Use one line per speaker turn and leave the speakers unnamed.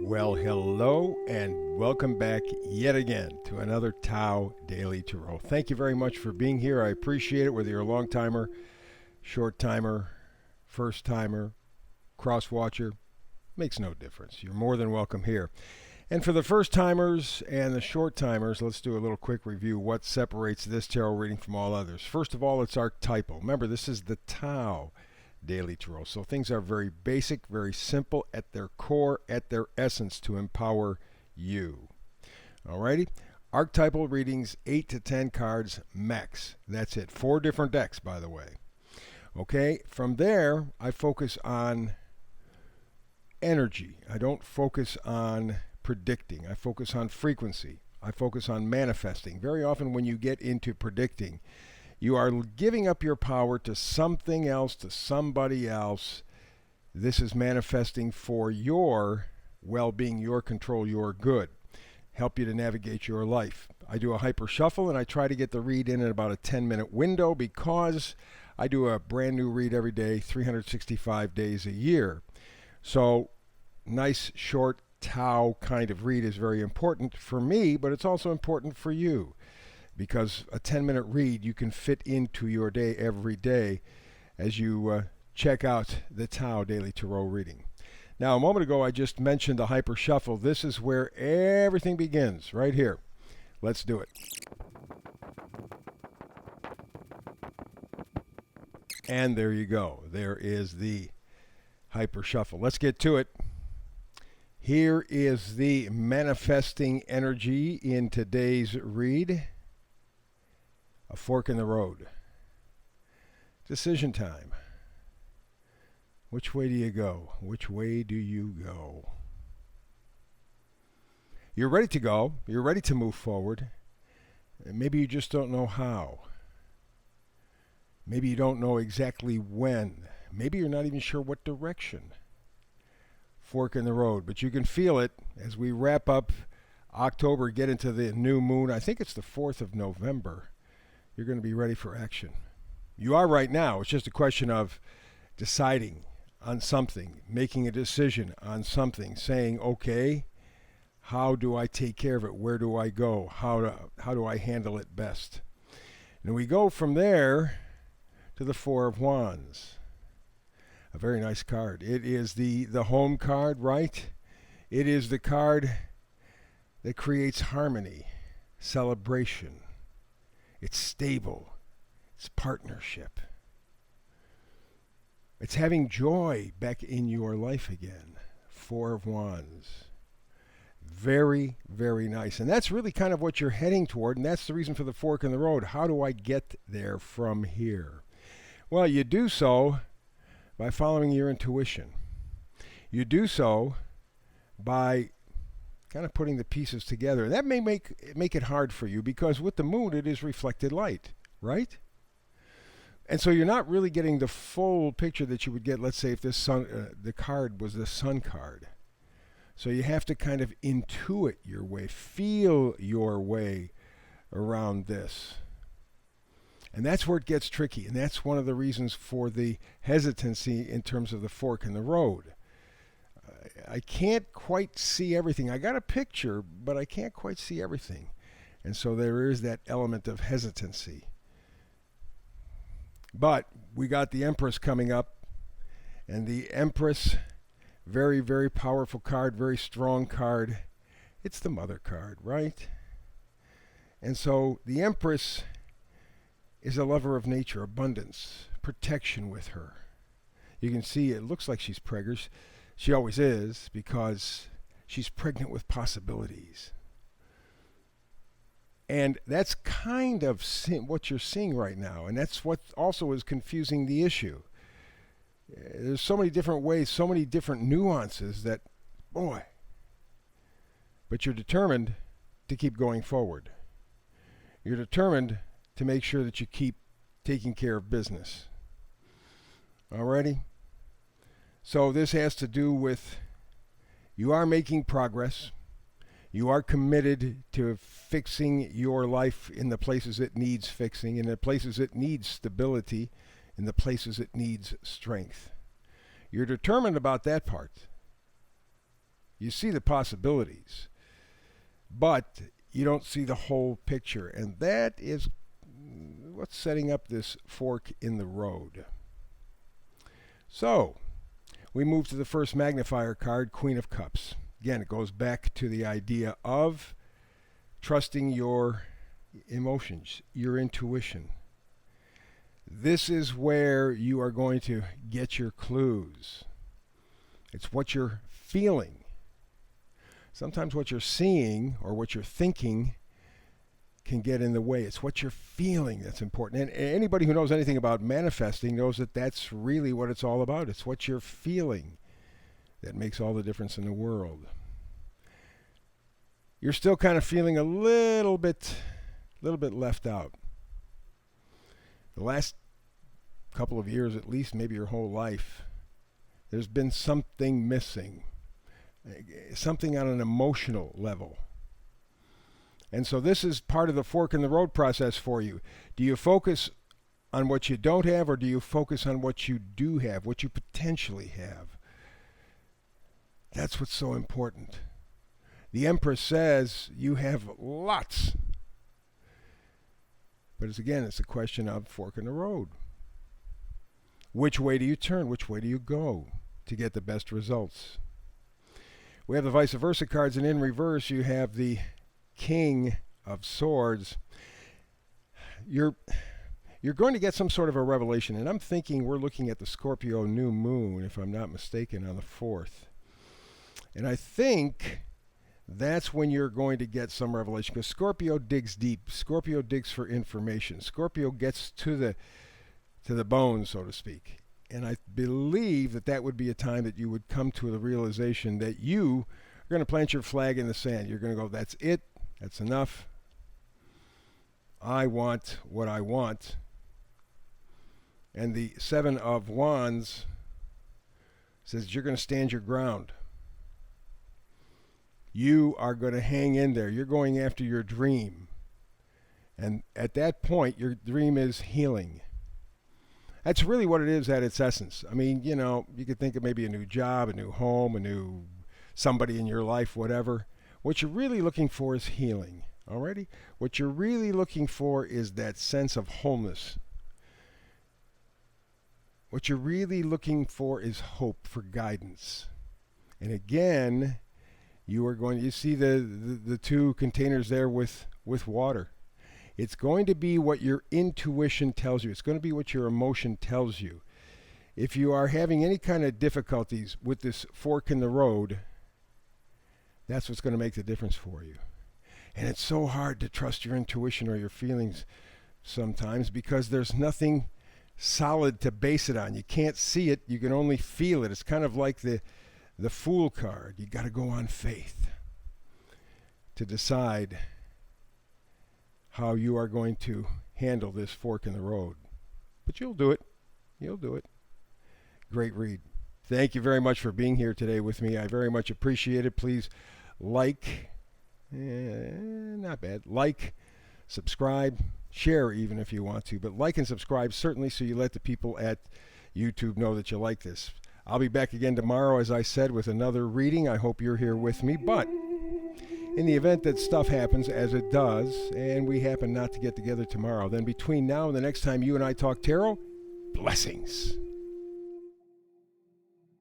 Well, hello and welcome back yet again to another Tao Daily Tarot. Thank you very much for being here. I appreciate it, whether you're a long timer, short timer, first timer, cross watcher, makes no difference. You're more than welcome here. And for the first timers and the short timers, let's do a little quick review. What separates this tarot reading from all others? First of all, it's archetypal. Remember, this is the Tao Daily Tarot. So things are very basic, very simple at their core, at their essence, to empower you. Alrighty? Archetypal readings, 8 to 10 cards max. That's it. 4 different decks, by the way. Okay? From there, I focus on energy. I don't focus on predicting. I focus on frequency. I focus on manifesting. Very often when you get into predicting, you are giving up your power to something else, to somebody else. This is manifesting for your well-being, your control, your good. Help you to navigate your life. I do a hyper shuffle and I try to get the read in about a 10-minute window because I do a brand new read every day, 365 days a year. So nice, short, Tao kind of read is very important for me, but it's also important for you, because a 10-minute read you can fit into your day every day as you check out the Tao Daily Tarot reading. Now, a moment ago I just mentioned the hyper shuffle. This is where everything begins, right here. Let's do it. And there you go. There is the hyper shuffle. Let's get to it. Here is the manifesting energy in today's read. A fork in the road. Decision time. Which way do you go? Which way do you go? You're ready to go. You're ready to move forward. Maybe you just don't know how. Maybe you don't know exactly when. Maybe you're not even sure what direction. Fork in the road. But you can feel it as we wrap up October, get into the new moon. I think it's the 4th of November. You're going to be ready for action. You are right now. It's just a question of deciding on something, making a decision on something, saying, okay, how do I take care of it? Where do I go? How do I handle it best? And we go from there to the Four of Wands. A very nice card. It is the home card, right? It is the card that creates harmony, celebration. It's stable. It's partnership. It's having joy back in your life again. Four of Wands. Very, very nice. And that's really kind of what you're heading toward, and that's the reason for the fork in the road. How do I get there from here? Well, you do so by following your intuition. You do so by kind of putting the pieces together. That may make it hard for you because with the moon it is reflected light, right? And so you're not really getting the full picture that you would get, let's say, if this the card was the sun card. So you have to kind of intuit your way, feel your way around this. And that's where it gets tricky, and that's one of the reasons for the hesitancy in terms of the fork in the road. I can't quite see everything. I got a picture, but I can't quite see everything. And so there is that element of hesitancy. But we got the Empress coming up, and the Empress, very, very powerful card, very strong card. It's the mother card, right? And so the Empress is a lover of nature, abundance, protection with her. You can see it looks like she's preggers. She always is, because she's pregnant with possibilities. And that's kind of what you're seeing right now. And that's what also is confusing the issue. There's so many different ways, so many different nuances that, boy. But you're determined to keep going forward. You're determined to make sure that you keep taking care of business. Alrighty? So this has to do with you are making progress. You are committed to fixing your life in the places it needs fixing, in the places it needs stability, in the places it needs strength. You're determined about that part. You see the possibilities, but you don't see the whole picture. And that is what's setting up this fork in the road. So, we move to the first Magnifier card, Queen of Cups. Again, it goes back to the idea of trusting your emotions, your intuition. This is where you are going to get your clues. It's what you're feeling. Sometimes what you're seeing or what you're thinking can get in the way. It's what you're feeling that's important. And anybody who knows anything about manifesting knows that that's really what it's all about. It's what you're feeling that makes all the difference in the world. You're still kind of feeling a little bit left out. The last couple of years, at least, maybe your whole life, there's been something missing, something on an emotional level. And so this is part of the fork in the road process for you. Do you focus on what you don't have, or do you focus on what you do have, what you potentially have? That's what's so important. The Empress says you have lots. But it's a question of fork in the road. Which way do you turn? Which way do you go to get the best results? We have the vice versa cards, and in reverse you have the King of Swords. You're going to get some sort of a revelation, and I'm thinking we're looking at the Scorpio new moon, if I'm not mistaken, on the 4th. And I think that's when you're going to get some revelation, because Scorpio digs deep. Scorpio digs for information. Scorpio gets to the bone, so to speak. And I believe that would be a time that you would come to the realization that you are going to plant your flag in the sand. You're going to go, that's it. That's enough. I want what I want. And the 7 of Wands says you're going to stand your ground. You are going to hang in there. You're going after your dream. And at that point, your dream is healing. That's really what it is at its essence. I mean, you could think of maybe a new job, a new home, a new somebody in your life, whatever. What you're really looking for is healing. Alrighty? What you're really looking for is that sense of wholeness. What you're really looking for is hope, for guidance. And again, you see the two containers there with water. It's going to be what your intuition tells you. It's going to be what your emotion tells you. If you are having any kind of difficulties with this fork in the road, that's what's going to make the difference for you. And it's so hard to trust your intuition or your feelings sometimes, because there's nothing solid to base it on. You can't see it. You can only feel it. It's kind of like the Fool card. You got to go on faith to decide how you are going to handle this fork in the road. But you'll do it. You'll do it. Great read. Thank you very much for being here today with me. I very much appreciate it. Please like, not bad, like, subscribe, share even if you want to, but like and subscribe certainly, so you let the people at YouTube know that you like this. I'll be back again tomorrow, as I said, with another reading. I hope you're here with me, but in the event that stuff happens, as it does, and we happen not to get together tomorrow, then between now and the next time you and I talk tarot, blessings.